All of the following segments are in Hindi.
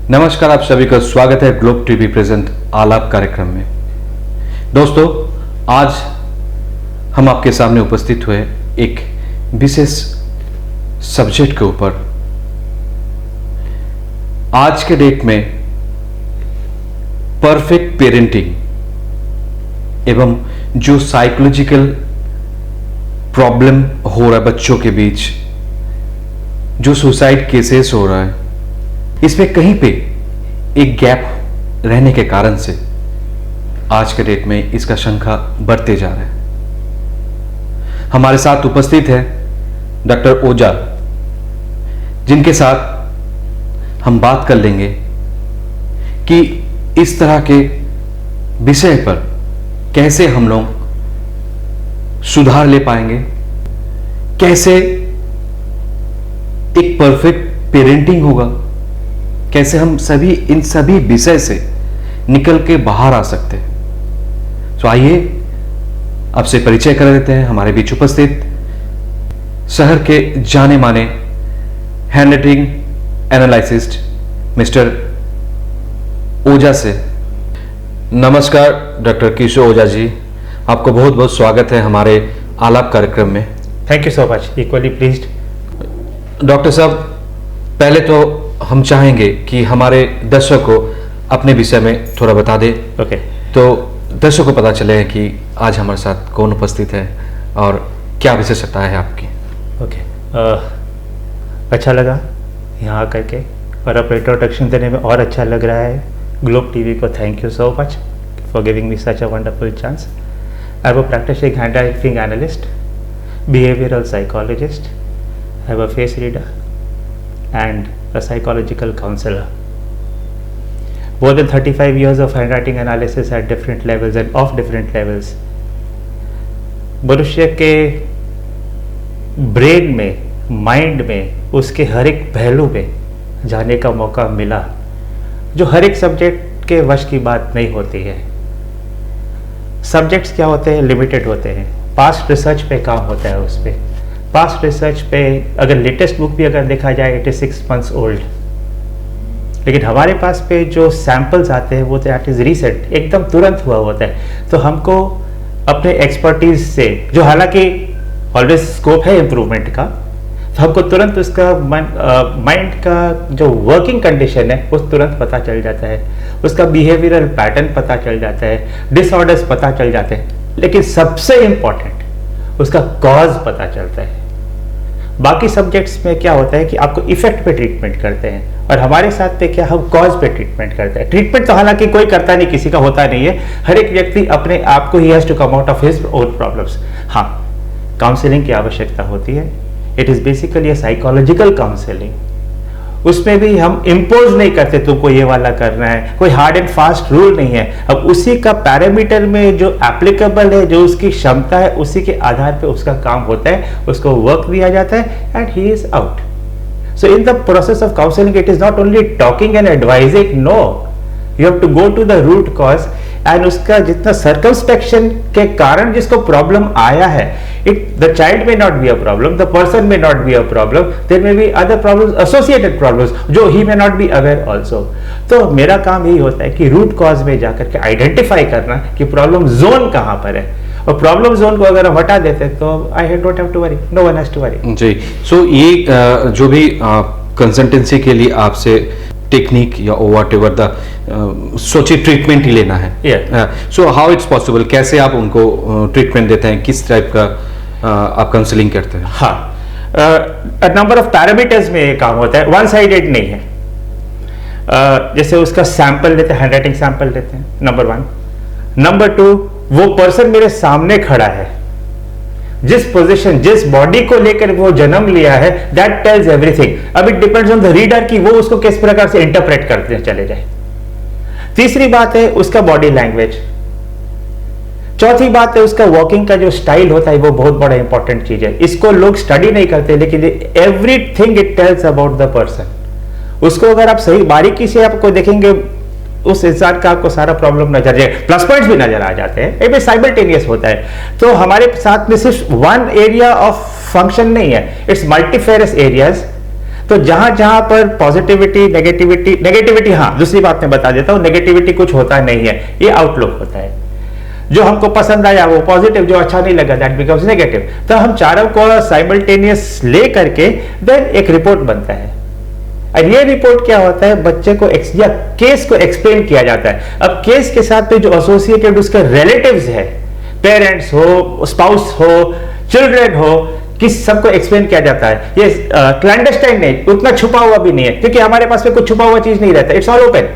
नमस्कार, आप सभी का स्वागत है ग्लोब टीवी प्रेजेंट आलाप कार्यक्रम में। दोस्तों, आज हम आपके सामने उपस्थित हुए एक विशेष सब्जेक्ट के ऊपर। आज के डेट में परफेक्ट पेरेंटिंग एवं जो साइकोलॉजिकल प्रॉब्लम हो रहा है बच्चों के बीच, जो सुसाइड केसेस हो रहा है, इसमें कहीं पे एक गैप रहने के कारण से आज के डेट में इसका संख्या बढ़ते जा रहा है। हमारे साथ उपस्थित है डॉक्टर ओझा, जिनके साथ हम बात कर लेंगे कि इस तरह के विषय पर कैसे हम लोग सुधार ले पाएंगे, कैसे एक परफेक्ट पेरेंटिंग होगा, कैसे हम सभी इन सभी विषय से निकल के बाहर आ सकते हैं। तो आइए आपसे परिचय कर देते हैं हमारे बीच उपस्थित शहर के जाने माने हैंडराइटिंग एनालिसिस्ट मिस्टर ओझा से। नमस्कार डॉक्टर किशोर ओझा जी, आपको बहुत बहुत स्वागत है हमारे आलाप कार्यक्रम में। Thank you so much, equally pleased. Doctor साहब, पहले तो हम चाहेंगे कि हमारे दर्शक को अपने विषय में थोड़ा बता दें। ओके। तो दर्शक को पता चले कि आज हमारे साथ कौन उपस्थित है और क्या विशेषता है आपकी। ओके। अच्छा लगा यहाँ आकर के, और अब इंट्रोडक्शन देने में और अच्छा लग रहा है। ग्लोब टीवी को thank you so much for giving me such a wonderful chance. I am a practising handwriting analyst, behavioral psychologist, I have a face reader and a psychological counselor. More than 35 years of handwriting analysis at different levels and of different levels. मनुष्य के ब्रेन में, माइंड में, उसके हर एक पहलू में जाने का मौका मिला, जो हर एक सब्जेक्ट के वश की बात नहीं होती है। सब्जेक्ट्स क्या होते हैं, लिमिटेड होते हैं। पास्ट रिसर्च पे काम होता है। उस पर पास्ट रिसर्च पे अगर लेटेस्ट बुक भी अगर देखा जाए, इट इज 6 months ओल्ड, लेकिन हमारे पास पे जो सैंपल्स आते हैं वो तो इट इज रिसेंट, एकदम तुरंत हुआ होता है। तो हमको अपने एक्सपर्टीज से, जो हालांकि ऑलवेज स्कोप है इम्प्रूवमेंट का, तो हमको तुरंत उसका माइंड का जो वर्किंग कंडीशन है वो तुरंत पता चल जाता है, उसका बिहेवियरल पैटर्न पता चल जाता है, डिसऑर्डर्स पता चल जाते हैं, लेकिन सबसे इंपॉर्टेंट उसका कॉज पता चलता है। बाकी सब्जेक्ट्स में क्या होता है कि आपको इफेक्ट पे ट्रीटमेंट करते हैं, और हमारे साथ पे क्या, हम कॉज पे ट्रीटमेंट करते हैं। ट्रीटमेंट तो हालांकि कोई करता नहीं, किसी का होता नहीं है, हर एक व्यक्ति अपने आप को ही has to come out of his own problems. हाँ, काउंसलिंग की आवश्यकता होती है। It is basically a psychological counselling. उसमें भी हम इम्पोज नहीं करते तुमको ये वाला करना है, कोई हार्ड एंड फास्ट रूल नहीं है। अब उसी का पैरामीटर में जो एप्लीकेबल है, जो उसकी क्षमता है, उसी के आधार पे उसका काम होता है, उसको वर्क दिया जाता है, and he is out. So in the process of counselling it is not only talking and advising, no, you have to go to the root cause, and उसका जितना सर्कमस्पेक्शन के कारण जिसको प्रॉब्लम आया है, the child may not be a problem, the person may not be a problem, there may be other problems, associated problems, जो he may not be aware also. तो मेरा काम यही होता है कि रूट कॉज में जाकर के आइडेंटिफाई करना कि प्रॉब्लम जोन कहाँ पर है, और प्रॉब्लम जोन को अगर हम हटा देते तो I don't have to worry, no one has to worry. जी, सो ये जो भी कंसल्टेंसी के लिए आपसे टेक्निक या वॉट एवर द सोचिए ट्रीटमेंट ही लेना है, सो हाउ इट्स पॉसिबल, कैसे आप उनको ट्रीटमेंट देते हैं, किस टाइप का आप काउंसलिंग करते हैं? हाँ, नंबर ऑफ पैरामीटर्स में ये काम होता है, वन साइडेड नहीं है। जैसे उसका सैंपल लेते हैं, हैंडराइटिंग सैंपल लेते हैं, नंबर 1। नंबर 2, वो पर्सन मेरे सामने खड़ा है, जिस पोजीशन, जिस बॉडी को लेकर वो जन्म लिया है, दैट टेल्स एवरीथिंग। अब it depends on the reader कि वो उसको किस प्रकार से इंटरप्रेट करते चले जाए। तीसरी बात है उसका बॉडी लैंग्वेज। चौथी बात है उसका वॉकिंग का जो स्टाइल होता है, वो बहुत बड़ा इंपॉर्टेंट चीज है। इसको लोग स्टडी नहीं करते, लेकिन everything it tells about the person. उसको अगर आप सही बारीकी से आपको देखेंगे, उस इंसान का आपको सारा प्रॉब्लम नजर जाए, प्लस पॉइंट्स भी नजर आ जाते हैं, ये भी साइमल्टेनियस होता है। तो हमारे साथ में सिर्फ वन एरिया ऑफ फंक्शन नहीं है, इट्स मल्टीफेरस एरियाज तो जहां जहां पर पॉजिटिविटी नेगेटिविटी, हाँ दूसरी बात मैं बता देता हूं, नेगेटिविटी कुछ होता नहीं है, ये आउटलुक होता है। जो हमको पसंद आया वो पॉजिटिव, जो अच्छा नहीं लगा दैट बिकम्स नेगेटिव। तो हम चारों को साइमल्टेनियस ले करके देन एक रिपोर्ट बनता है, और ये रिपोर्ट क्या होता है, बच्चे को या केस को एक्सप्लेन किया जाता है। अब केस के साथ में जो एसोसिएटेड उसके रिलेटिव्स है, पेरेंट्स हो, स्पाउस हो, चिल्ड्रन हो, किस सबको एक्सप्लेन किया जाता है। ये क्लैंडस्टाइन नहीं, उतना छुपा हुआ भी नहीं है, क्योंकि हमारे पास में कुछ छुपा हुआ चीज नहीं रहता, इट्स ऑल ओपन।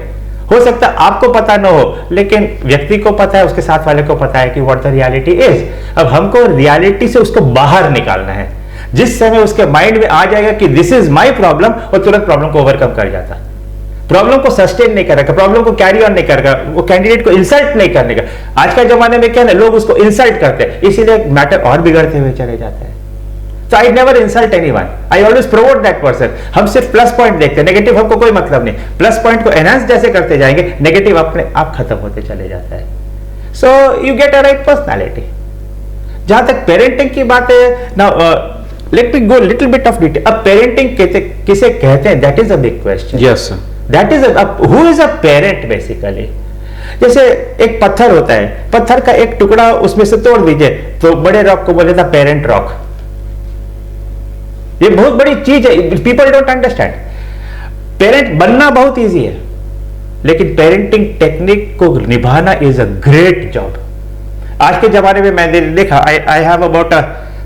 हो सकता है आपको पता ना हो, लेकिन व्यक्ति को पता है, उसके साथ वाले को पता है कि व्हाट द रियलिटी इज। अब हमको रियलिटी से उसको बाहर निकालना है। जिस समय उसके माइंड में आ जाएगा कि दिस इज माई प्रॉब्लम, वो तुरंत प्रॉब्लम को ओवरकम कर जाता है। प्रॉब्लम को सस्टेन नहीं करेगा, प्रॉब्लम को कैरी ऑन नहीं करेगा, वो कैंडिडेट को इंसल्ट नहीं करने का। आज के जमाने में क्या है, लोग उसको इंसल्ट करते हैं, इसीलिए मैटर और बिगड़ते हुए चले जाते हैं। So I never insult anyone. I always promote that person. हम सिर्फ प्लस पॉइंट देखते हैं, नेगेटिव हमको कोई मतलब नहीं। प्लस पॉइंट को एनहांस जैसे करते जाएंगे, नेगेटिव अपने आप खत्म होते चले जाता है। So you get a right personality. जहां तक पेरेंटिंग की बात है, now let me go little bit of detail. अब पेरेंटिंग किसे कहते हैं, that is a big question. Yes sir, that is who is a parent basically. जैसे एक पत्थर होता है, पत्थर का एक टुकड़ा उसमें से तोड़ दीजिए तो बड़े रॉक को बोले था पेरेंट रॉक। ये बहुत बड़ी चीज है, पीपल डोंट अंडरस्टैंड। पेरेंट बनना बहुत इजी है, लेकिन पेरेंटिंग टेक्निक को निभाना इज अ ग्रेट जॉब। आज के जमाने में मैंने देखा, I have about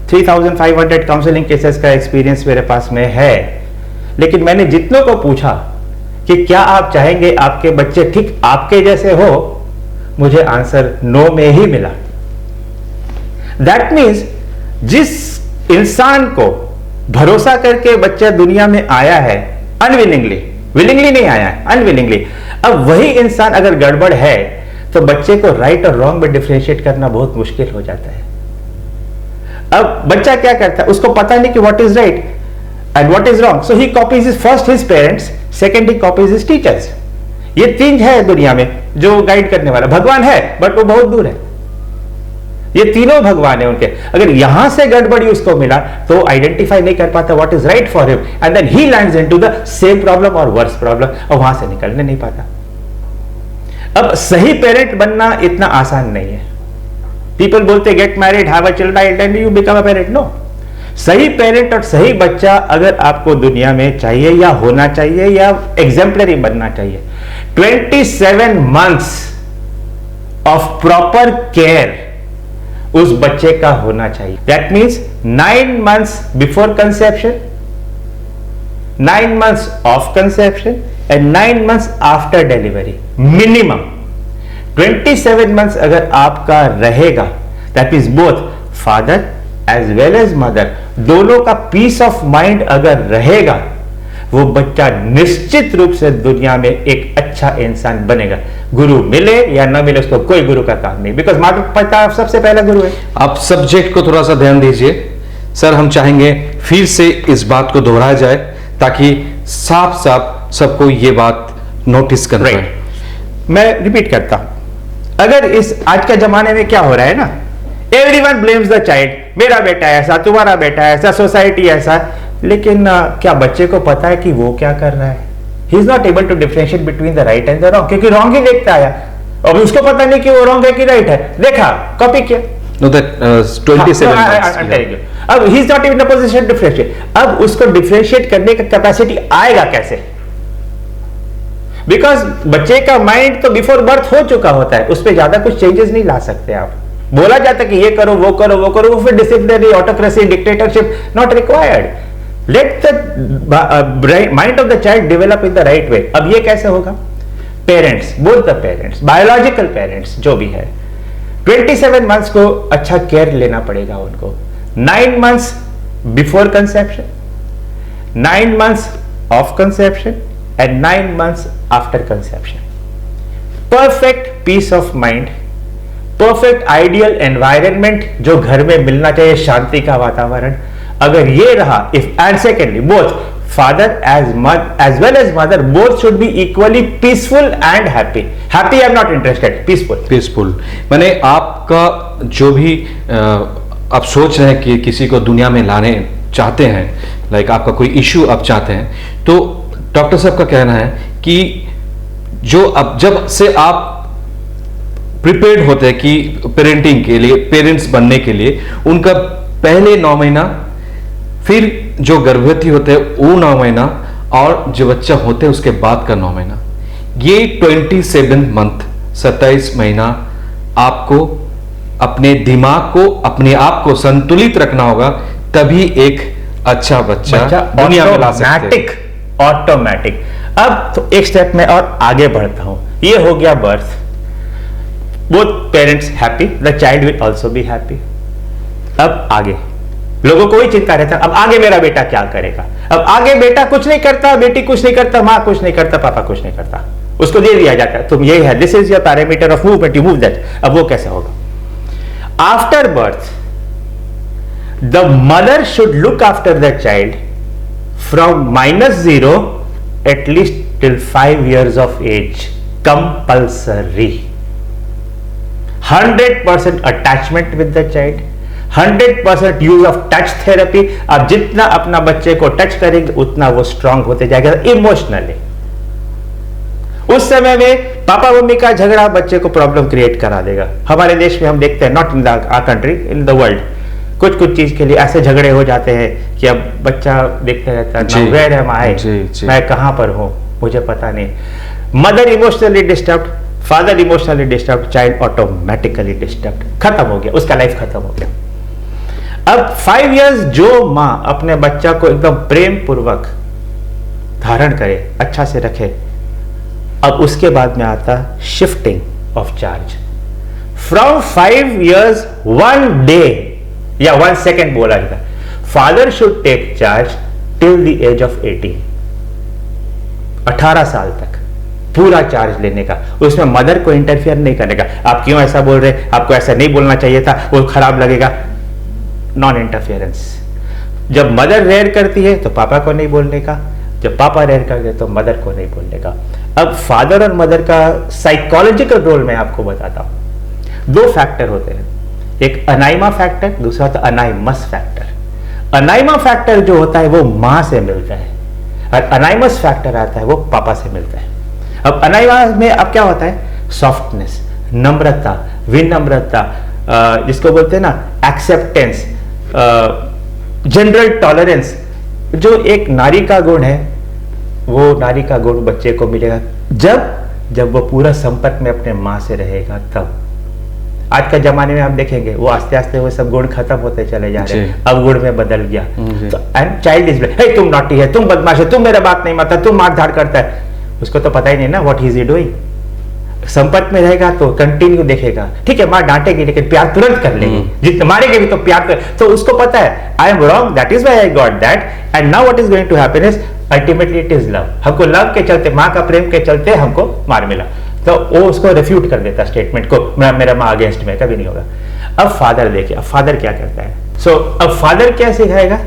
3500 counselling cases का एक्सपीरियंस मेरे पास में है, लेकिन मैंने जितनों को पूछा कि क्या आप चाहेंगे आपके बच्चे ठीक आपके जैसे हो, मुझे आंसर नो में ही मिला। दैट मीन्स जिस इंसान को भरोसा करके बच्चा दुनिया में आया है, अनविलिंगली, विलिंगली नहीं आया है, अनविलिंगली, अब वही इंसान अगर गड़बड़ है तो बच्चे को राइट और रॉन्ग में डिफरेंशिएट करना बहुत मुश्किल हो जाता है। अब बच्चा क्या करता है, उसको पता नहीं कि what is right and what is wrong, so he copies first his parents, second he copies his teachers. ये तीन है दुनिया में जो गाइड करने वाला। भगवान है बट वो बहुत दूर है। ये तीनों भगवान है उनके। अगर यहां से गड़बड़ी उसको मिला तो आइडेंटिफाई नहीं कर पाता what is right for him, and then he lands into the same problem और वर्स प्रॉब्लम, और वहां से निकलने नहीं पाता। अब सही पेरेंट बनना इतना आसान नहीं है। पीपल बोलते get married, have a children and you become a parent. No, सही पेरेंट और सही बच्चा अगर आपको दुनिया में चाहिए या होना चाहिए या एग्जाम्पलरी बनना चाहिए, 27 months ऑफ प्रॉपर केयर उस बच्चे का होना चाहिए। That means 9 months before conception, 9 months of conception and 9 months after delivery, minimum 27 months अगर आपका रहेगा, that means both father as well as mother दोनों का पीस ऑफ माइंड अगर रहेगा, वो बच्चा निश्चित रूप से दुनिया में एक अच्छा इंसान बनेगा। गुरु मिले या ना मिले उसको कोई गुरु का काम नहीं, बिकॉज माता पिता सबसे पहला गुरु है। आप सब्जेक्ट को थोड़ा सा ध्यान दीजिए सर। हम चाहेंगे फिर से इस बात को दोहराया जाए ताकि साफ साफ सबको ये बात नोटिस कर रहे हैं। मैं रिपीट करता हूं, अगर इस आज के जमाने में क्या हो रहा है ना, एवरीवन ब्लेम्स द चाइल्ड, मेरा बेटा ऐसा, तुम्हारा बेटा ऐसा, सोसाइटी ऐसा, लेकिन क्या बच्चे को पता है कि वो क्या कर रहा है? He is not able to differentiate between the right and the wrong, क्योंकि रॉन्ग ही देखता आया, अब उसको पता नहीं कि वो रॉन्ग है कि राइट है, देखा कॉपी किया। No, that 27 months. अब ही is not in the position differentiate. अब उसको डिफरेंशिएट करने का कैपेसिटी आएगा कैसे? बिकॉज बच्चे का माइंड तो बिफोर बर्थ हो चुका होता है, उस पर ज्यादा कुछ चेंजेस नहीं ला सकते आप। बोला जाता है कि ये करो वो करो वो करो, वो फिर disciplinary autocracy dictatorship not required. Let the mind of the child develop in the right way. अब ये कैसे होगा? Parents, both the parents, biological parents जो भी है, 27 मंथ्स को अच्छा केयर लेना पड़ेगा उनको। 9 months before conception, 9 months of conception and 9 months after conception. Perfect peace of mind, perfect ideal environment जो घर में मिलना चाहिए, शांति का वातावरण, अगर ये रहा, if and secondly both father as well as mother both should be equally peaceful and happy. Happy I'm not interested, peaceful. मैंने आपका जो भी आप सोच रहे हैं कि किसी को दुनिया में लाने चाहते हैं, लाइक आपका कोई इश्यू आप चाहते हैं, तो डॉक्टर साहब का कहना है कि जो अब जब से आप प्रिपेयर्ड होते हैं कि पेरेंटिंग के लिए, पेरेंट्स बनने के लिए, उनका पहले 9 महीना, फिर जो गर्भवती होते हैं वो 9 महीना, और जो बच्चा होते हैं उसके बाद का 9 महीना, ये 27 मंथ, 27 महीना आपको अपने दिमाग को, अपने आप को संतुलित रखना होगा, तभी एक अच्छा बच्चा दुनिया में ला सकते हैं। ऑटोमेटिक। अब तो एक स्टेप में और आगे बढ़ता हूं। ये हो गया birth, both parents happy, the child will also be happy. अब आगे लोगों को ही चिंता रहता है, अब आगे मेरा बेटा क्या करेगा, अब आगे बेटा कुछ नहीं करता, बेटी कुछ नहीं करता, माँ कुछ नहीं करता, पापा कुछ नहीं करता, उसको दे दिया जाता है तुम ये है, this is your parameter of movement, you move that. अब वो कैसे होगा? After birth the mother should look after the child from -0 at least till 5 years of age, compulsory. 100% attachment with the child, 100% use of touch therapy. आप जितना अपना बच्चे को टच करेंगे उतना वो स्ट्रांग होते जाएगा इमोशनली। उस समय में पापा मम्मी का झगड़ा बच्चे को प्रॉब्लम क्रिएट करा देगा। हमारे देश में हम देखते हैं, not in our country, in the world, कुछ कुछ चीज के लिए ऐसे झगड़े हो जाते हैं कि अब बच्चा देखते रहता है, वेयर एम आई, मैं कहां पर हूं, मुझे पता नहीं। Mother emotionally disturbed, father emotionally disturbed, child automatically disturbed, खत्म हो गया, उसका लाइफ खत्म हो गया। अब 5 years जो मां अपने बच्चा को एकदम प्रेम पूर्वक धारण करे, अच्छा से रखे, अब उसके बाद में आता shifting of charge. From 5 years 1 day या 1 second बोला जाता है, father should take charge till the age of 18, 18 साल तक पूरा चार्ज लेने का, उसमें मदर को इंटरफियर नहीं करेगा। आप क्यों ऐसा बोल रहे, आपको ऐसा नहीं बोलना चाहिए था, वो खराब लगेगा, नॉन इंटरफियरेंस। जब मदर रेयर करती है तो पापा को नहीं बोलने का, जब पापा रेयर करते तो मदर को नहीं बोलने का। अब फादर और मदर का साइकोलॉजिकल रोल मैं आपको बताता हूं। 2 फैक्टर होते हैं, एक अनाइमा फैक्टर, दूसरा होता है अनाइमस फैक्टर। अनाइमा फैक्टर जो होता है वो मां से मिलता है, और अनाइमस फैक्टर आता है वो पापा से मिलता है। अब अनाइमा में अब क्या होता है, सॉफ्टनेस, नम्रता, विनम्रता, जिसको बोलते हैं ना एक्सेप्टेंस, जनरल टॉलरेंस, जो एक नारी का गुण है, वो नारी का गुण बच्चे को मिलेगा जब वो पूरा संपर्क में अपने मां से रहेगा तब। आज के जमाने में आप देखेंगे वो आस्ते आस्ते वो सब गुण खत्म होते चले जा रहे हैं, अब गुण में बदल गया। तो एंड चाइल्ड इज, हे तुम नॉटी है, तुम बदमाश है, तुम मेरा बात नहीं मानता, तुम मारधाड़ करता है, उसको तो पता ही नहीं ना व्हाट इज ही डूइंग। संपर्क में रहेगा तो कंटिन्यू देखेगा, ठीक है मां डांटेगी लेकिन प्यार तुरंत कर लेगी, जितना मारेगी भी तो प्यार कर, तो उसको पता है I am wrong, that is why I got that, and now what is going to happen is ultimately it is love. हमको लव के चलते, मां का प्रेम के चलते हमको मार मिला, तो वो उसको रिफ्यूट कर देता स्टेटमेंट को, मेरा मां अगेंस्ट में, कभी नहीं होगा। अब फादर देखिए, अब फादर क्या करता है। सो अब फादर क्या सिखाएगा,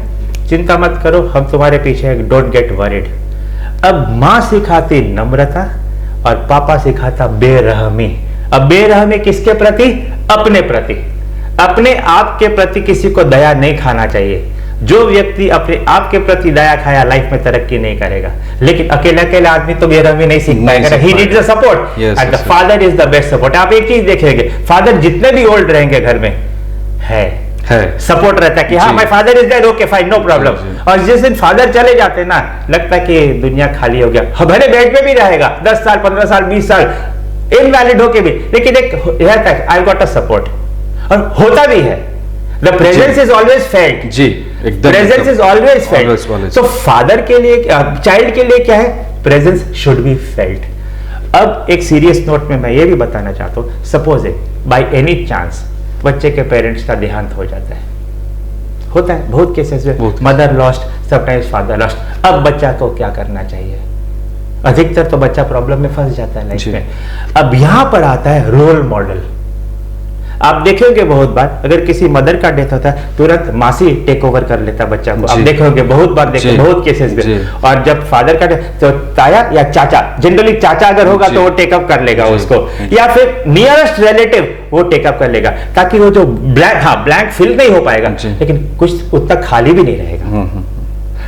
चिंता मत करो हम तुम्हारे पीछे हैं, डोंट गेट वरीड। अब मां सिखाती नम्रता और पापा सिखाता बेरहमी। अब बेरहमी किसके प्रति, अपने प्रति, अपने आप के प्रति किसी को दया नहीं खाना चाहिए। जो व्यक्ति अपने आप के प्रति दया खाया लाइफ में तरक्की नहीं करेगा, लेकिन अकेला अकेला आदमी तो बेरहमी नहीं सीख पाएगा, he needs the support, and the father is the best support. आप एक चीज देखेंगे, फादर जितने भी ओल्ड रहेंगे घर में है सपोर्ट रहता है कि हाँ my father is there, okay fine, no problem. और जिस दिन फादर चले जाते ना, लगता है कि दुनिया खाली हो गया। भले बेड पे भी रहेगा 10 साल 15 साल 20 साल इनवैलिड होके भी, लेकिन एक रहता है आई गॉट अ सपोर्ट, और होता भी है। The presence is always felt, जी एकदम, प्रेजेंस इज ऑलवेज फेल्ट। तो फादर के लिए, चाइल्ड के लिए क्या है, प्रेजेंस शुड बी फेल्ट। अब एक सीरियस नोट में मैं ये भी बताना चाहता हूं, सपोज बाय एनी चांस बच्चे के पेरेंट्स का देहांत हो जाता है, होता है बहुत केसेस में, mother lost, sometimes father lost. अब बच्चा को क्या करना चाहिए, अधिकतर तो बच्चा प्रॉब्लम में फंस जाता है लाइफ में। अब यहां पर आता है रोल मॉडल। आप देखेंगे बहुत बार अगर किसी मदर का डेथ होता है तुरंत मासी टेक ओवर कर लेता है बच्चा को, आप जी। देखेंगे बहुत बार, देखे जी। बहुत केसेस जी। में। और जब फादर का डेथ तो ताया या चाचा, जनरली चाचा अगर होगा जी। तो वो टेकअप कर लेगा जी। उसको, या फिर नियरेस्ट रिलेटिव वो टेकअप कर लेगा, ताकि वो जो ब्लैंक फिल नहीं हो पाएगा, जी। लेकिन कुछ उतना खाली भी नहीं रहेगा।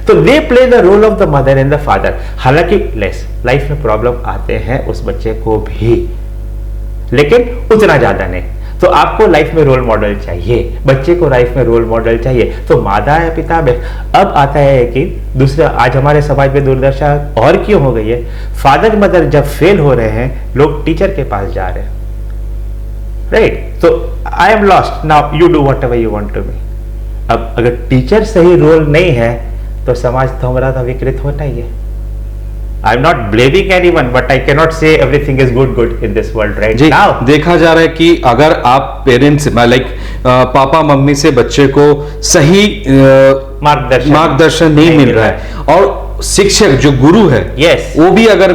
तो they play the role of the mother and the father. हालांकि लाइफ में प्रॉब्लम आते हैं उस बच्चे को भी, लेकिन उतना ज्यादा नहीं। तो आपको लाइफ में रोल मॉडल चाहिए, बच्चे को लाइफ में रोल मॉडल चाहिए। तो माता या पिता में अब आता है कि दूसरा, आज हमारे समाज में दुर्दशा और क्यों हो गई है, फादर मदर जब फेल हो रहे हैं लोग टीचर के पास जा रहे हैं, राइट? तो I am lost now, you do whatever you want to me. अब अगर टीचर सही रोल नहीं है तो समाज तो हमारा तो विकृत होता ही है। I am not blaming anyone, but I can not say everything is good in this world right जी, नाउ। देखा जा रहा है कि अगर आप पेरेंट्स लाइक पापा मम्मी से बच्चे को सही मार्गदर्शन नहीं मिल रहा है, और शिक्षक जो गुरु है Yes. वो भी अगर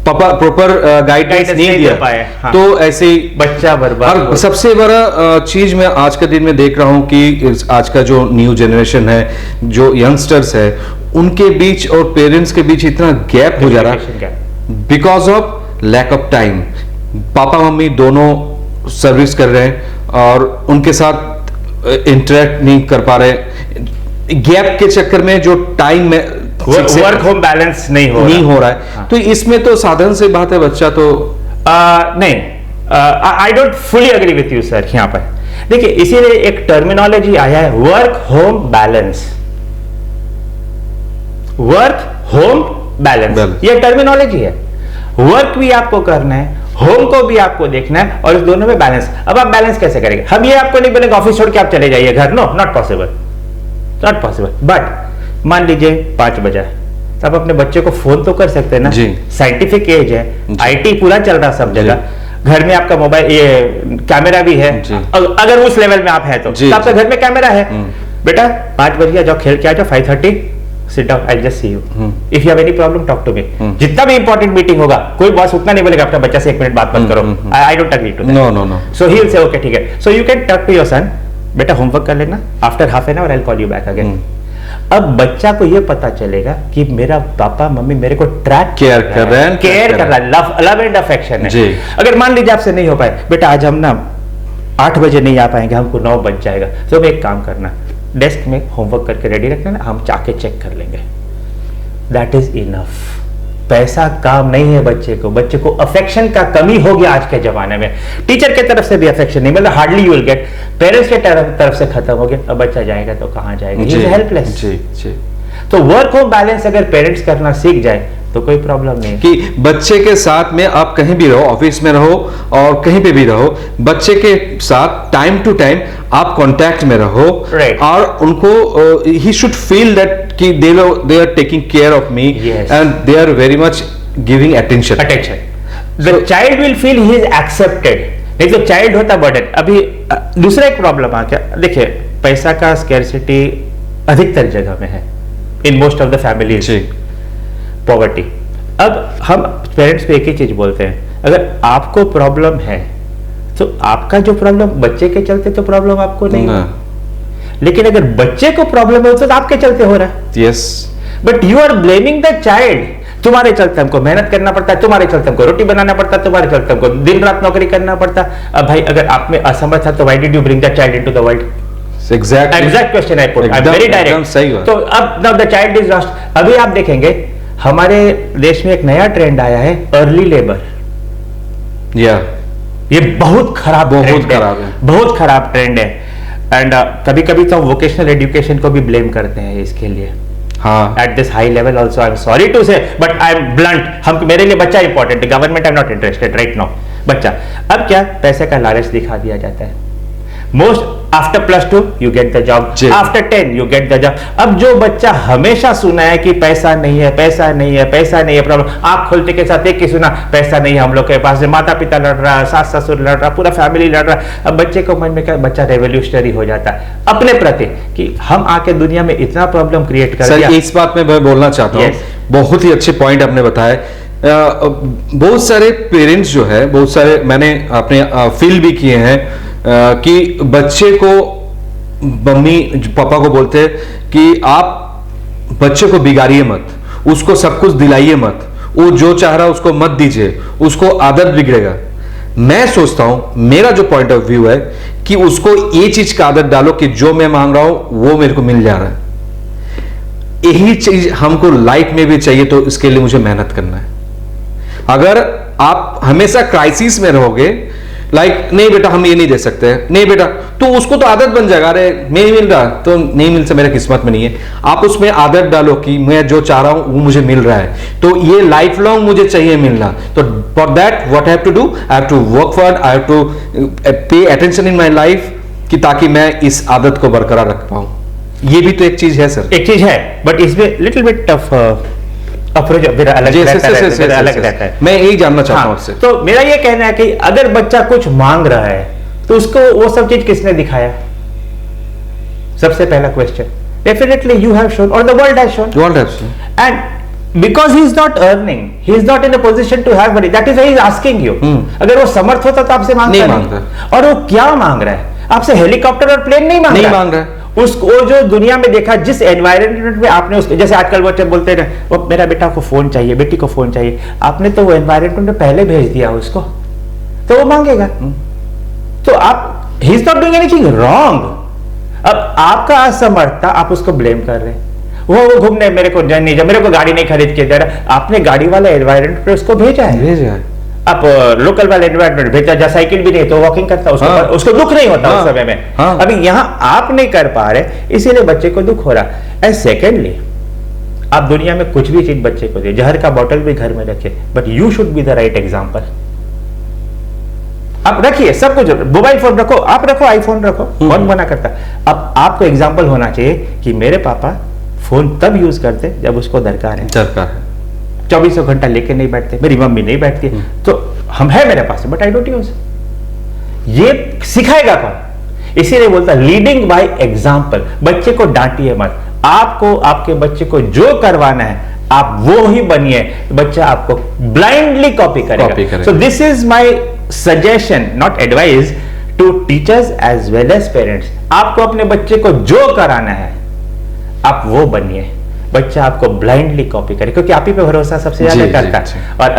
प्रॉपर गाइडेंस Guidance नहीं नहीं दिया दे पाए, हाँ। तो ऐसे ही बच्चा बर्बाद और हो। सबसे बड़ा चीज मैं आज के दिन में देख रहा हूं कि आज का जो न्यू जनरेशन है, जो यंगस्टर्स है, उनके बीच और पेरेंट्स के बीच इतना गैप हो जा रहा Communication है gap। Because of lack of time. पापा मम्मी दोनों सर्विस कर रहे हैं और उनके साथ इंटरेक्ट नहीं कर पा रहे, गैप के चक्कर में जो टाइम में वर्क होम बैलेंस नहीं हो रहा है। हाँ। तो इसमें तो साधारण सी बात है, बच्चा तो नहीं, I don't fully agree with you sir. यहाँ पर देखिए, इसीलिए एक टर्मिनोलॉजी आया है, work home balance. Work home balance, ये टर्मिनोलॉजी है। वर्क भी आपको करना है, होम को भी आपको देखना है, और इस दोनों में बैलेंस। अब आप बैलेंस कैसे करेंगे? हम ये आपको नहीं बोलेंगे ऑफिस छोड़ के आप चले जाइए घर, no, not possible, not possible. But मान लीजिए 5 बजा, तो आप अपने बच्चे को फोन तो कर सकते हैं ना। जी। साइंटिफिक एज है, जी। आईटी पूरा चल रहा सब जगह, घर में आपका मोबाइल, ये कैमरा भी है। जी। अगर उस लेवल में आप है तो जी, आपका जी। घर में कैमरा है। बेटा 5 बजे जाओ, खेल के आ जाओ, 5:30 sit down, I just see you, if you have any problem talk to me. जितना भी इंपॉर्टेंट मीटिंग होगा, कोई बॉस उतना नहीं बोलेगा अपने बच्चे से 1 मिनट बात मत करो, I don't agree to that. No no no. So he'll say, okay, ठीक है, so you can talk to your son, बेटा होमवर्क कर लेना, after half an hour I will call you back again. अब बच्चा को ये पता चलेगा कि मेरा पापा मम्मी मेरे को ट्रैक केयर कर रहे हैं, केयर कर रहा है, लव एंड अफेक्शन जी। है। अगर मान लीजिए आपसे नहीं हो पाए, बेटा आज हम ना 8 बजे नहीं आ पाएंगे, हमको 9 बज जाएगा, तो हम एक काम करना, डेस्क में होमवर्क करके रेडी रखना ना, हम जाके चेक कर लेंगे। That is enough. पैसा काम नहीं है बच्चे को अफेक्शन का कमी हो गया आज के जमाने में। टीचर के तरफ से भी अफेक्शन नहीं, मतलब hardly you will get, parents के तरफ से खत्म हो गया। अब बच्चा जाएगा तो कहां जाएगा? He is helpless. जी जी। तो वर्क होम बैलेंस अगर पेरेंट्स करना सीख जाए तो कोई प्रॉब्लम नहीं है। कि बच्चे के साथ में आप कहीं भी रहो, ऑफिस में रहो और कहीं पे भी रहो, बच्चे के साथ टाइम टू टाइम आप कांटेक्ट में रहो। Right. और उनको ही शुड फील दैट कि they are taking care of me Yes. And they are very much giving attention. The child will feel he is accepted. नहीं तो चाइल्ड होता बर्डन। अभी दूसरा एक प्रॉब्लम आ गया, देखिए पैसा का स्कैरसिटी अधिकतर जगह में है, in most of the families, poverty. अब हम पेरेंट्स पे एक ही चीज बोलते हैं, अगर आपको प्रॉब्लम है तो आपका जो प्रॉब्लम बच्चे के चलते तो प्रॉब्लम आपको नहीं है, लेकिन अगर बच्चे को प्रॉब्लम है तो आपके चलते हो रहा है। Yes. But you are blaming the child. तुम्हारे चलते हमको मेहनत करना पड़ता है, तुम्हारे चलते हमको रोटी बनाना पड़ता है, तुम्हारे चलते हमको दिन रात नौकरी करना पड़ता है। अब भाई अगर आप में असमर्थ था तो why did you bring the child into the world? Exact question I put, I am very direct. सही बात। तो अब now the child is lost. अभी आप देखेंगे हमारे देश में एक नया ट्रेंड आया है, अर्ली लेबर। या ये बहुत खराब बहुत trend खराब है। बहुत खराब ट्रेंड है। एंड कभी कभी तो वोकेशनल एजुकेशन को भी ब्लेम करते हैं इसके लिए। हाँ। At this high level also, I'm sorry to say, but I'm blunt. हम मेरे लिए बच्चा इंपॉर्टेंट है, government I'm not interested right now. बच्चा अब क्या पैसे का लालच दिखा दिया जाता है। Most after +2 you get the job, after 10 you get the job. अब जो बच्चा हमेशा सुना है कि पैसा नहीं है, पैसा नहीं है, पैसा नहीं है, प्रॉब्लम आंख खोलते के साथ एक ही सुना, पैसा नहीं है हम लोग के पास, माता पिता लड़ रहा है, सास ससुर लड़ रहा है, पूरा फैमिली लड़ रहा है। अब बच्चे को मन में क्या, बच्चा रेवोल्यूशनरी हो जाता है अपने प्रति कि हम आके दुनिया में इतना प्रॉब्लम क्रिएट कर दिया। सर इस बात में मैं बोलना चाहता हूँ, बहुत ही अच्छे पॉइंट आपने बताया। बहुत सारे पेरेंट्स जो है, बहुत सारे मैंने अपने फील भी किए हैं, कि बच्चे को मम्मी पापा को बोलते हैं कि आप बच्चे को बिगाड़िए मत, उसको सब कुछ दिलाइए मत, वो जो चाह रहा है उसको मत दीजिए, उसको आदत बिगड़ेगा। मैं सोचता हूं, मेरा जो पॉइंट ऑफ व्यू है कि उसको ये चीज का आदत डालो कि जो मैं मांग रहा हूं वो मेरे को मिल जा रहा है। यही चीज हमको लाइफ में भी चाहिए, तो इसके लिए मुझे मेहनत करना है। अगर आप हमेशा क्राइसिस में रहोगे, लाइक नहीं बेटा हम ये नहीं दे सकते, नहीं बेटा, तो उसको तो आदत बन जाएगा, अरे नहीं मिल रहा तो नहीं मिल सकता, मेरा किस्मत में नहीं है। आप उसमें आदत डालो कि मैं जो चाह रहा हूं वो मुझे मिल रहा है, तो ये लाइफ लॉन्ग मुझे चाहिए मिलना। तो for that what I have to do, I have to work for, I have to pay attention in my life, कि ताकि मैं इस आदत को बरकरार रख पाऊं। ये भी तो एक चीज है सर, एक चीज है, बट इसमें लिटिल बिट टफ अप्रोच मेरा अलग रहता है। मैं यही जानना चाहता हूं आपसे। तो मेरा ये कहना है कि अगर बच्चा कुछ मांग रहा है तो उसको वो सब चीज किसने दिखाया? सबसे पहला question, definitely you have shown और the world has shown, and because he is not earning, he is not in a position to have money, that is why he is asking you. अगर वो समर्थ होता तो आपसे मांगता नहीं। और वो क्या मांग रहा है? आपसे हेलीकॉप्टर और प्लेन नहीं मांग रहा है। उसको जो दुनिया में देखा, जिस एनवायरनमेंट में आपने उसको, जैसे आजकल बच्चे बोलते हैं वो मेरा बेटा को फोन चाहिए, बेटी को फोन चाहिए, आपने तो वो एनवायरनमेंट में पहले भेज दिया उसको, तो वो मांगेगा। तो आप, ही is not doing anything wrong. अब आपका असमर्थता, आप उसको ब्लेम कर रहे हैं, वो घूमने मेरे को नहीं, जब मेरे को गाड़ी नहीं खरीद के दे रहा, आपने गाड़ी वाले एनवायरनमेंट पे उसको भेजा है। आप लोकल वाले एनवायरनमेंट भेजा, जहाँ साइकिल भी नहीं तो वॉकिंग करता, उसको दुख नहीं होता उस समय में। अभी यहाँ आप नहीं कर पा रहे, इसीलिए बच्चे को दुख हो रहा है। एंड सेकेंडली, आप दुनिया में कुछ भी चीज बच्चे को दे, जहर का बोतल भी घर में रखे, but you should be the right example. आप रखिए सब कुछ, मोबाइल फोन रखो, आप रखो, आईफोन रखो, कौन मना करता। अब आपको एग्जाम्पल होना चाहिए कि मेरे पापा फोन तब यूज करते जब उसको दरकार है, 24 घंटा लेके नहीं बैठते, मेरी मम्मी नहीं बैठती, तो हम है मेरे पास, बट आई डोंट यूज। ये सिखाएगा कौन? इसीलिए बोलता लीडिंग बाय एग्जांपल। बच्चे को डांटिए मत, आपको आपके बच्चे को जो करवाना है आप वो ही बनिए, बच्चा आपको ब्लाइंडली कॉपी करेगा। So this is my suggestion, not advice, to teachers as well as parents. आपको अपने बच्चे को जो कराना है आप वो बनिए, बच्चा आपको ब्लाइंडली कॉपी करे, क्योंकि आप ही पे भरोसा सबसे ज्यादा करता है। और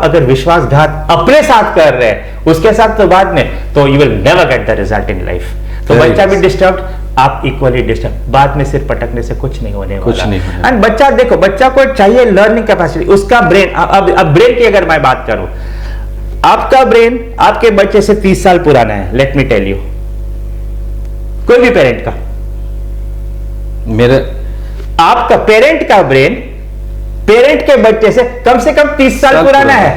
अगर विश्वासघात अपने साथ कर रहे हैं, उसके साथ तो बाद में, तो you will never get the result in life. तो बच्चा भी डिस्टर्ब, आप इक्वली डिस्टर्ब, बाद में सिर पटकने से कुछ नहीं होने वाला। एंड बच्चा देखो, बच्चा को चाहिए लर्निंग कैपेसिटी, उसका ब्रेन। अब ब्रेन की अगर मैं बात करूं, आपका ब्रेन आपके बच्चे से 30 साल पुराना है, लेट मी टेल यू, कोई भी पेरेंट का, मेरे आपका पेरेंट का ब्रेन पेरेंट के बच्चे से कम 30 साल पुराना है।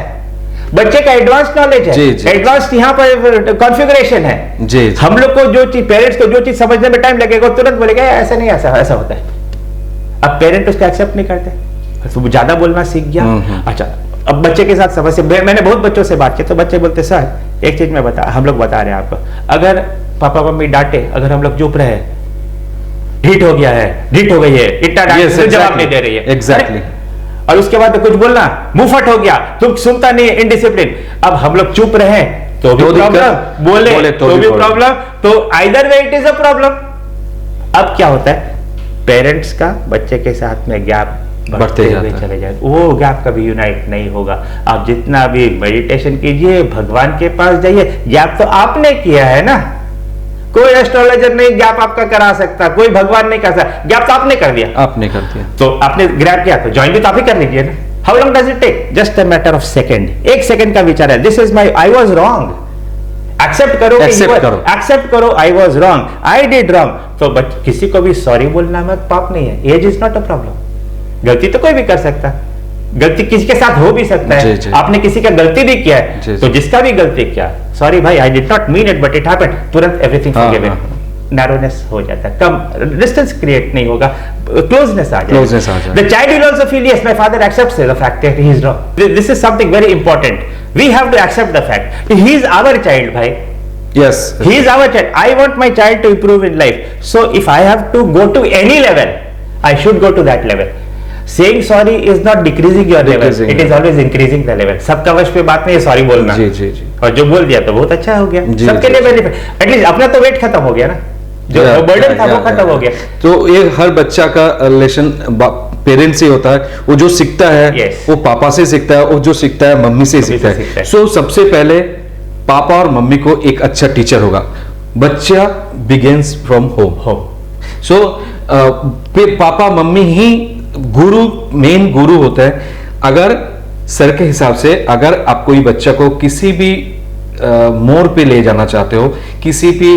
बच्चे का एडवांस नॉलेज है, एडवांस यहाँ पर कॉन्फ़िगरेशन है। जी। हम लोग को जो चीज, पेरेंट्स को जो चीज समझने में टाइम लगेगा, तुरंत बोलेगा ऐसा नहीं, ऐसा होता है। अब पेरेंट उसको एक्सेप्ट नहीं करते, तो ज्यादा बोलना सीख गया। अच्छा, अब बच्चे के साथ समस्या, मैंने बहुत बच्चों से बात की, तो बच्चे बोलते सर एक चीज मैं हम लोग बता रहे हैं आपको, अगर पापा मम्मी डांटे, अगर हम लोग चुप रहे, हीट हो गया है, हीट हो गई है, इतना डांटे, जवाब नहीं दे रही है, एग्जैक्टली। और उसके बाद कुछ बोलना, मुंह फट हो गया, तुम सुनता नहीं, इनडिसिप्लिन। अब हम लोग चुप रहे तो भी प्रॉब्लम, बोले तो भी प्रॉब्लम, तो either way it is a problem. अब क्या होता है, पेरेंट्स का बच्चे के साथ में गैप बढ़ते हुए चले जाए, वो गैप कभी यूनाइट नहीं होगा। आप जितना भी मेडिटेशन कीजिए, भगवान के पास जाइए, गैप तो आपने किया है ना, कोई एस्ट्रोलॉजर नहीं गैप आपका करा सकता, कोई भगवान नहीं कर सकता, गैप तो आपने कर दिया, तो आपने ग्रैब किया, तो ज्वाइन भी तो आप ही कर लीजिए ना। How long does it take? Just a matter of second, एक सेकंड का विचार है, this is my, I was wrong, accept करो, एक्सेप्ट करो, I was wrong, I did wrong. तो किसी को भी सॉरी बोलना में पाप नहीं है, age is not a problem. गलती तो कोई भी कर सकता, गलती किसी के साथ हो भी सकता है, आपने किसी का गलती भी किया है, तो जिसका भी गलती किया, सॉरी भाई, I did not mean it but it happened, तुरंत एवरीथिंग फॉरगिवन, नैरोनेस हो जाता है, कम डिस्टेंस क्रिएट नहीं होगा, क्लोजनेस आ जाएगा। The child will also feel yes my father accepts the fact that he is wrong, this is something very important, we have to accept the fact he is our child भाई, yes, he is our child, I want my child to improve in life, so if I have to go to any level, I should go to that level. Saying sorry is not decreasing your level, Decreasing, it is always increasing the level. सबका वश पे बात नहीं है सॉरी बोलना, जी जी जी। और जो बोल दिया तो बहुत अच्छा हो गया, जी, सबके जी, लिए जी। बेनिफिट, एटलीस्ट अपना तो वेट खत्म हो गया ना, जो बर्डन था वो खत्म हो गया। तो ये हर बच्चा का रिलेशन पेरेंट से होता है, वो जो सीखता है Yes. वो पापा से सीखता है, वो जो सीखता है मम्मी से से सीखता सीखता है। है। सो सबसे पहले पापा और मम्मी को एक अच्छा टीचर होगा। बच्चा begins from home. So papa mummy he Guru, main गुरु होता है। अगर सर के हिसाब से अगर आप कोई बच्चा को किसी भी मोड़ पे ले जाना चाहते हो, किसी भी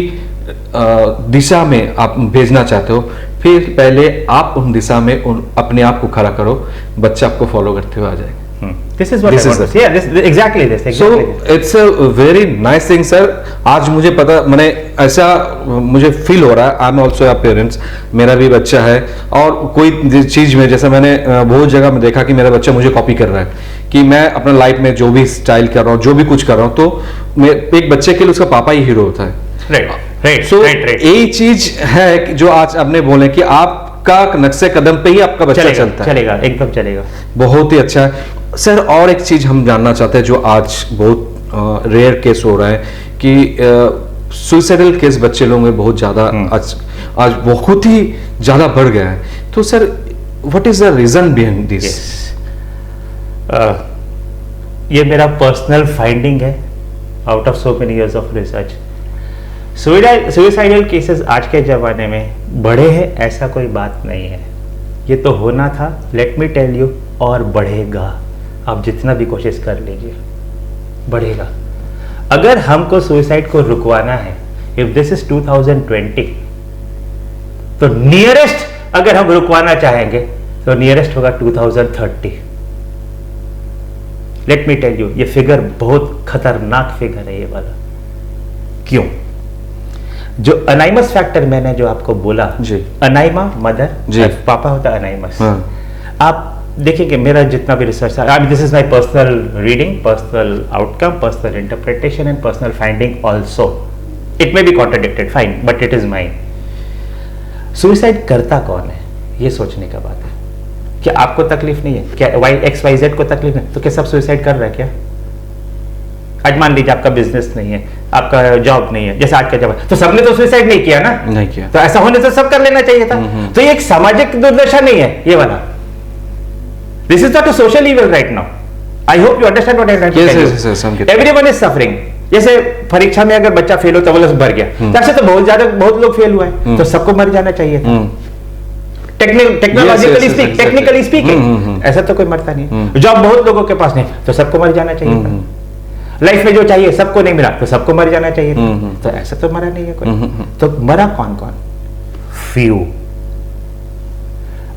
दिशा में आप भेजना चाहते हो, फिर पहले आप उन दिशा में अपने आप को खड़ा करो, बच्चा आपको फॉलो करते हुए आ जाएगा। This is what This I is want to say. Yeah, this exactly this. So Exactly this. It's a very nice thing sir. आज मुझे पता, मैंने ऐसा मुझे फील हो रहा है, I am also your parents, मेरा भी बच्चा है, और कोई चीज में जैसे मैंने बहुत जगह में देखा कि मेरा बच्चा मुझे कॉपी कर रहा है, कि मैं अपना लाइफ में जो भी स्टाइल कर रहा हूँ, जो भी कुछ कर रहा हूँ, तो एक बच्चे के लिए उसका पापा ही हीरो होता है। Right. सो Right. यही चीज है कि जो आज आपने बोले कि आपका नक्शे कदम पे ही आपका बच्चा चलता है। चलेगा, एकदम चलेगा। बहुत ही अच्छा है सर। और एक चीज हम जानना चाहते हैं, जो आज बहुत रेयर केस हो रहा है कि सुइसाइडल केस बच्चे लोगों में बहुत ज्यादा आज बहुत ही ज्यादा बढ़ गया है। तो sir what is the reason behind this? ये मेरा पर्सनल फाइंडिंग है out of so many years of research. Suicidal cases आज के ज़माने में बढ़े हैं ऐसा कोई बात नहीं है, ये तो होना था, लेट मी टेल यू, और बढ़ेगा। आप जितना भी कोशिश कर लीजिए बढ़ेगा। अगर हमको सुइसाइड को रुकवाना है, इफ दिस इज 2020, तो नियरेस्ट अगर हम रुकवाना चाहेंगे तो नियरेस्ट होगा 2030। लेट मी टेल यू, ये फिगर बहुत खतरनाक फिगर है ये वाला। क्यों? जो अनाइमस फैक्टर मैंने जो आपको बोला, जी, अनाइमा मदर, जी, पापा होता है अनाइमस। हाँ। आप देखेंगे मेरा जितना भी रिसर्च था, this is my personal reading, personal outcome, personal interpretation and personal finding also. It may be contradicted, fine, but it is mine. Suicide करता कौन है, ये सोचने का बात है। क्या आपको तकलीफ नहीं है? क्या XYZ को तकलीफ नहीं? तो क्या सब सुइसाइड कर रहे हैं क्या? आज मान लीजिए आपका बिजनेस नहीं है, आपका जॉब नहीं है, जैसे आज का जॉब, तो सबने तो सुइसाइड नहीं किया ना? नहीं किया। तो ऐसा होने से सब कर लेना चाहिए था। तो ये एक सामाजिक दुर्दशा नहीं है ये वाला। This is not a social evil right now. I hope you understand what I am trying to tell. Everyone is suffering. जैसे परीक्षा में अगर बच्चा फेल हो तो वो भर गया, तो ऐसे तो बहुत लोग फेल हुए हैं, तो सबको मर जाना चाहिए था। टेक्निकली स्पीकिंग ऐसा तो कोई मरता नहीं। जॉब बहुत लोगों के पास नहीं, तो सबको मर जाना चाहिए था। लाइफ में जो चाहिए सबको नहीं मिला, तो सबको मर जाना चाहिए था। तो ऐसा तो मरा नहीं है कोई। तो मरा कौन कौन? फ्यू।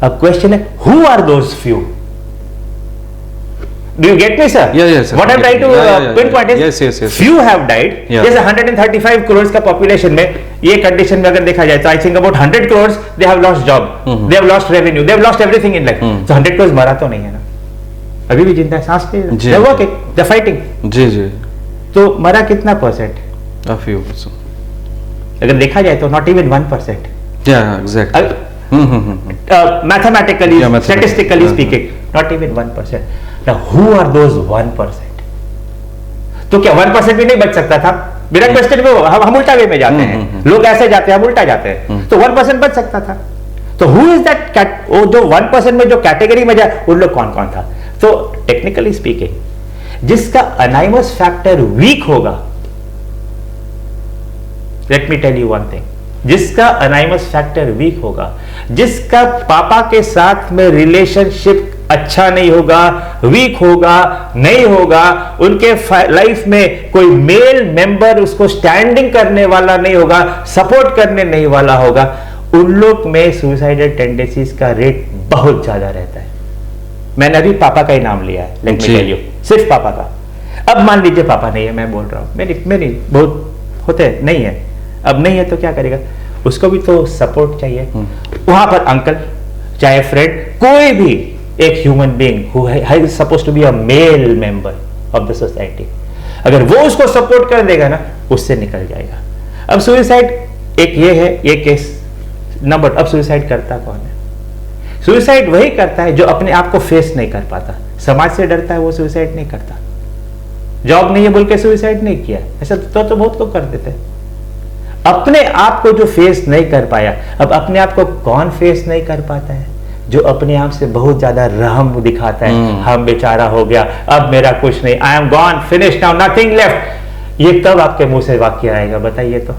अब क्वेश्चन है, who are those few? Do you get me, sir? Yes. What I'm trying to pinpoint is, yes. few have died. Yeah. जैसे 135 crores का population में ये condition में अगर देखा जाए तो I think about 100 crores they have lost job, they have lost revenue, they have lost everything in life. तो 100 crores मरा तो नहीं है ना, अभी भी जिंदा है, सांस ले रहे हैं, they're working, they're fighting. जी। तो मरा कितना परसेंट? A few. अगर देखा जाए तो not even 1%. Yeah, exactly. Mathematically, Yeah, statistically speaking, not even 1%. Now, who are those 1%? तो क्या 1% भी नहीं बच सकता था? बिना क्वेश्चन में हम उल्टा वे में जाते हैं, लोग ऐसे जाते हैं, हम उल्टा जाते हैं। तो 1% बच सकता था। तो हु इज दैट वो जो 1% में जो कैटेगरी में जाए, उन लोग कौन कौन था? तो टेक्निकली स्पीकिंग, जिसका अनाइमस फैक्टर वीक होगा, let me tell you one thing, जिसका अनाइमस फैक्टर वीक होगा, जिसका पापा के साथ में रिलेशनशिप अच्छा नहीं होगा, वीक होगा, नहीं होगा, उनके लाइफ में कोई मेल मेंबर उसको स्टैंडिंग करने वाला नहीं होगा, सपोर्ट करने नहीं वाला होगा, उन लोग में सुसाइडल टेंडेंसीज का रेट बहुत ज्यादा रहता है। मैंने अभी पापा का ही नाम लिया है, लेट मी टेल यू, सिर्फ पापा का। अब मान लीजिए पापा नहीं है, मैं बोल रहा हूं, मेरी बहुत होते हैं, नहीं है, अब नहीं है तो क्या करेगा? उसको भी तो सपोर्ट चाहिए। वहां पर अंकल, चाहे फ्रेंड, कोई भी एक human being who is supposed to be a male member of the society, अगर वो उसको सपोर्ट कर देगा ना, उससे निकल जाएगा। अब सुसाइड एक ये है, ये केस नंबर। अब सुसाइड करता कौन है? सुसाइड वही करता है जो अपने आप को फेस नहीं कर पाता, समाज से डरता है, वो सुसाइड नहीं करता। जॉब नहीं है बोल के सुसाइड नहीं किया, ऐसा तो बहुत लोग कर देते हैं। अपने आप को जो फेस नहीं कर पाया, अब अपने आप को कौन फेस नहीं कर पाता है? जो अपने आप से बहुत ज्यादा रहम दिखाता है, हम बेचारा हो गया, अब मेरा कुछ नहीं, I am gone, finish now, nothing left. ये कब आपके मुंह से वाक्य आएगा बताइए तो?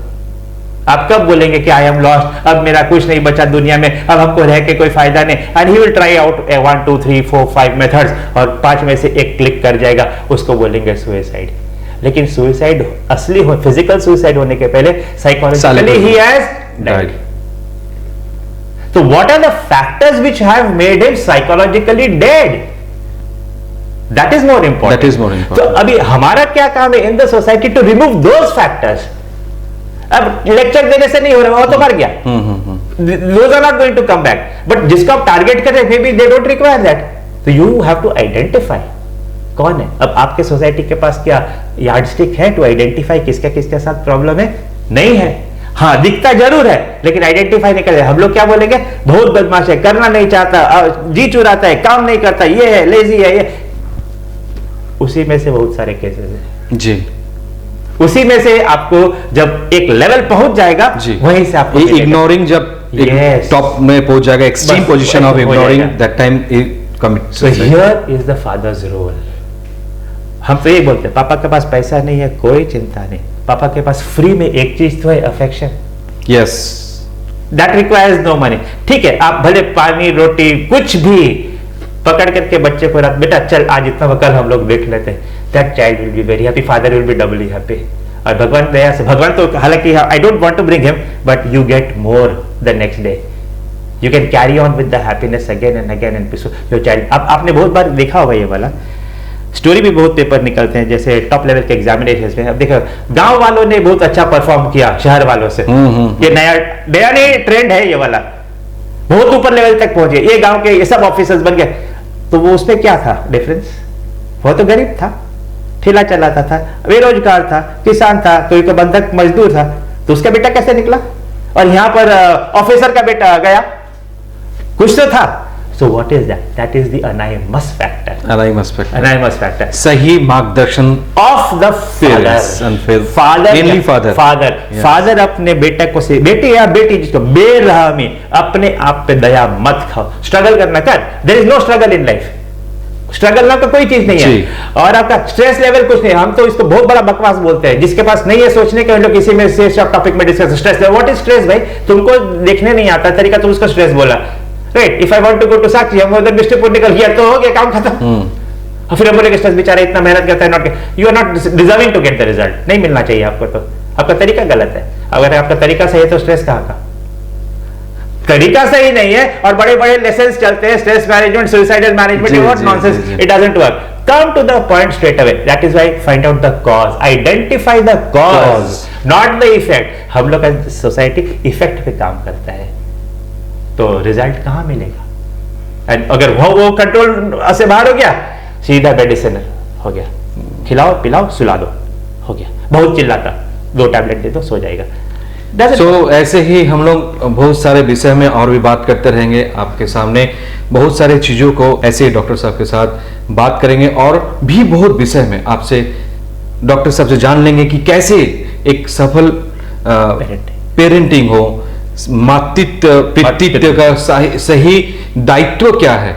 आप कब बोलेंगे कि आई एम लॉस्ट, अब मेरा कुछ नहीं बचा दुनिया में, अब हमको रह के कोई फायदा नहीं? And he will try out 1 2 3 4 5 methods और 5 में से एक क्लिक कर जाएगा, उसको बोलेंगे सुसाइड। लेकिन सुसाइड असली हो, फिजिकल सुसाइड होने के पहले psychologically he has died. So what are the factors which have made him psychologically dead? That is more important. That is more important. तो अभी हमारा क्या काम है in the society to remove those factors? अब लेक्चर देने से नहीं हो रहा, वो तो मर गया, those are not going to come back. But जिसको आप टारगेट कर रहे हैं, maybe they don't require that. So you have to identify कौन है। अब आपके सोसाइटी के पास क्या यार्डस्टिक है टू आइडेंटिफाई किसका किसके साथ प्रॉब्लम है? नहीं है। हाँ, दिखता जरूर है लेकिन आइडेंटिफाई नहीं करते। हम लोग क्या बोलेंगे? बहुत बदमाश है, करना नहीं चाहता, जी चुराता है, काम नहीं करता, ये है, लेजी है, ये। उसी में से बहुत सारे केसेस हैं जी। उसी में से आपको जब एक लेवल पहुंच जाएगा, वहीं से आपको इग्नोरिंग जब टॉप में पहुंच जाएगा, extreme position of ignoring, that time commit. So here is the father's role. हम तो ये बोलते हैं, पापा के पास पैसा नहीं है, कोई चिंता नहीं, पापा के पास फ्री में एक चीज तो है, affection. Yes, that requires no money. ठीक है, आप भले पानी रोटी कुछ भी पकड़ करके बच्चे को रात, बेटा चल आज इतना कल हम लोग देख लेते हैं, that child will be very happy, father will be doubly happy. और भगवान दया से, भगवान तो हालांकि I don't want to bring him, but you get more the next day, you can carry on with the happiness again and again and peaceful your child. अब आपने बहुत बार देखा होगा, ये वाला स्टोरी भी बहुत पेपर निकलते हैं, जैसे टॉप लेवल के एग्जामिनेशंस में। अब देखो, गांव वालों ने बहुत अच्छा परफॉर्म किया शहर वालों से, ये नया नहीं ट्रेंड है, ये वाला बहुत ऊपर लेवल तक पहुंचे, ये गांव के ये सब ऑफिसर्स बन गए। तो वो उसमें क्या था डिफरेंस? वो तो गरीब था, ठेला चलाता था, बेरोजगार था, किसान था, कोई का बंधक मजदूर था, तो उसका बेटा कैसे निकला? और यहां पर ऑफिसर का बेटा गया, कुछ तो था। So what is that? That is the anonymous factor. Anonymous factor. Anonymous factor. सही मार्गदर्शन of the father. Mainly father. Father. Yes. Father अपने बेटे को से, बेटे या बेटी जिसको बेरहमी, अपने आप पे दया मत खाओ, स्ट्रगल करना कर। There is no struggle in life. Struggle ना तो कोई चीज नहीं है। और आपका स्ट्रेस लेवल कुछ नहीं, हम तो इसको बहुत बड़ा बकवास बोलते हैं, जिसके पास नहीं है सोचने के, हम लोग इसी में से टॉपिक में discuss stress level. What is stress भाई? तुमको देखने नहीं आता तरीका, तुम उसको स्ट्रेस बोला। Right, if I want to go to Sakshi, हम उधर बिस्टुपुर निकल गया तो हो गया काम खत्म। और फिर हम बोले स्ट्रेस बेचारा इतना मेहनत करता है, not you are not deserving to get the result. नहीं मिलना चाहिए आपको, तो आपका तरीका गलत है। अगर आपका तरीका सही है तो स्ट्रेस कहाँ का? तरीका सही नहीं है और बड़े बड़े लेसन्स चलते हैं, stress management, suicidal management, what nonsense, it doesn't work. Come to the point straight away. That is why find out the cause. Identify the cause, not the effect. हम लोग का सोसाइटी इफेक्ट पे काम करता है, तो रिजल्ट कहाँ मिलेगा? एंड अगर वो कंट्रोल से बाहर हो गया, सीधा मेडिसिन हो गया, खिलाओ पिलाओ सुला दो, हो गया। बहुत चिल्लाता, 2 टैबलेट दे दो, सो जाएगा। ऐसे ही हम लोग बहुत सारे विषय में और भी बात करते रहेंगे आपके सामने, बहुत सारे चीजों को ऐसे ही डॉक्टर साहब के साथ बात करेंगे, और भी बहुत विषय में आपसे डॉक्टर साहब से जान लेंगे कि कैसे एक सफल पेरेंटिंग हो, पितृत्व का सही दायित्व क्या है,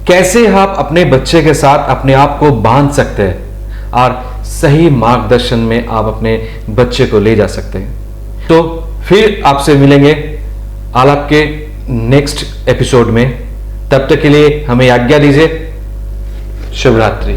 कैसे आप अपने बच्चे के साथ अपने आप को बांध सकते हैं और सही मार्गदर्शन में आप अपने बच्चे को ले जा सकते हैं। तो फिर आपसे मिलेंगे आलाप के नेक्स्ट एपिसोड में, तब तक के लिए हमें आज्ञा दीजिए। शुभ रात्रि।